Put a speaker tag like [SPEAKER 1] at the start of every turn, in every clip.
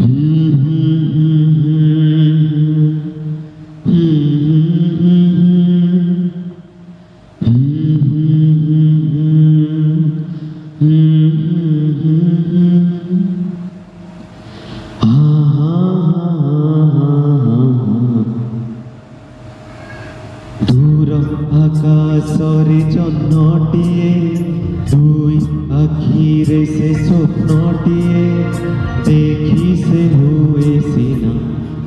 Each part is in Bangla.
[SPEAKER 1] দূর আকাশরে জহ্নটিয়ে দুই আখিরে সে স্বপ্নটিয়ে দেখি সে হুয়ে সিনা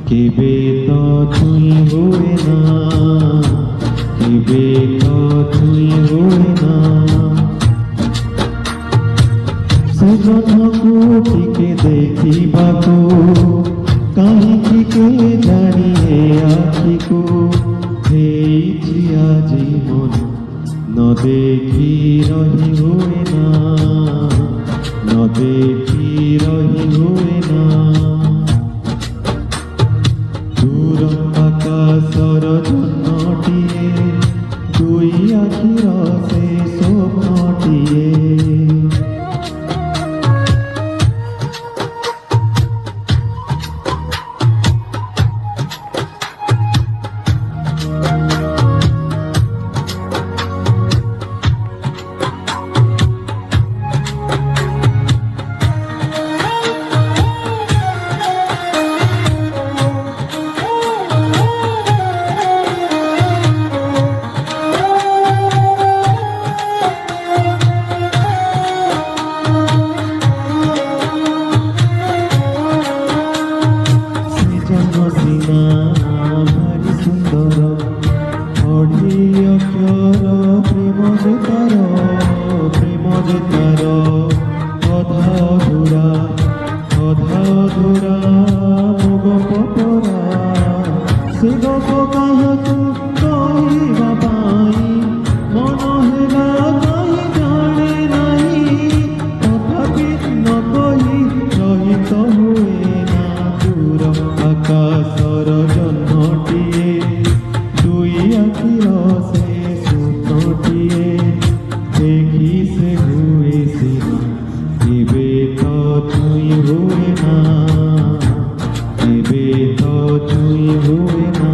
[SPEAKER 1] কেবে তো তুই হুয়ে না, কেবে তো তুই হুয়ে না। সে জহ্নটিকে দেখিবাকু কাহিঁকে জানিয়ে আখিকু ହେଇଛି ଆଜି ମନ ନ ଦେଖି ରହି ହୁଏ ନା, ନ ଦେଖି ରହି ହୁଏ ନା। ଦୂର ଆକାଶର ଜହ୍ନଟିଏ ଦୁଇ ଆଖିର ସେ ସ୍ୱପ୍ନଟିଏ। ভারি সুন্দর অঢি অক্ষর প্রেম যে তার, প্রেম যে তার অধা অধুরা, অধা অধুরা মুগ পপরা। সে গপ কাহাକୁ କହିବା ପାଇଁ ମନ ହେଲା କାହିଁ ଜାଣେ ନାହିଁ, ତଥାପି ନ କହି ରହି ତ ହୁଏ ନା। ଦୂର ଆକାଶର ଜହ୍ନଟିଏ ଦୁଇ ଆଖିର ସେ ସ୍ୱପ୍ନଟିଏ ଦେଖି ସେ ହୁଏ ସିନା କେବେ ତ ଛୁଇଁ ହୁଏ ନା, କେବେ ତ ଛୁଇଁ ହୁଏ ନା।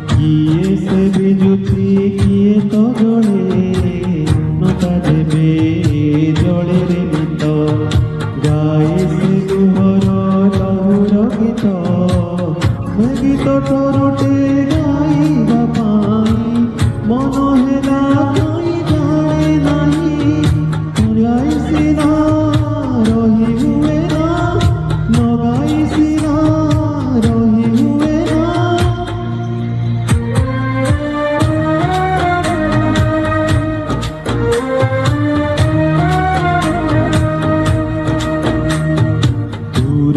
[SPEAKER 1] কিয়ে সে বিজুতি কিয়ে তো জলে নতা দেবে জলের গীত গায়ে সে গুহর লহুর গীত। গীত তরুটে গাইবা পাই মন হেলা কাই জানে নাহি, গাই সিনা রহি হুয়ে না, ন গাই সিনা রহি হুয়ে না। দূর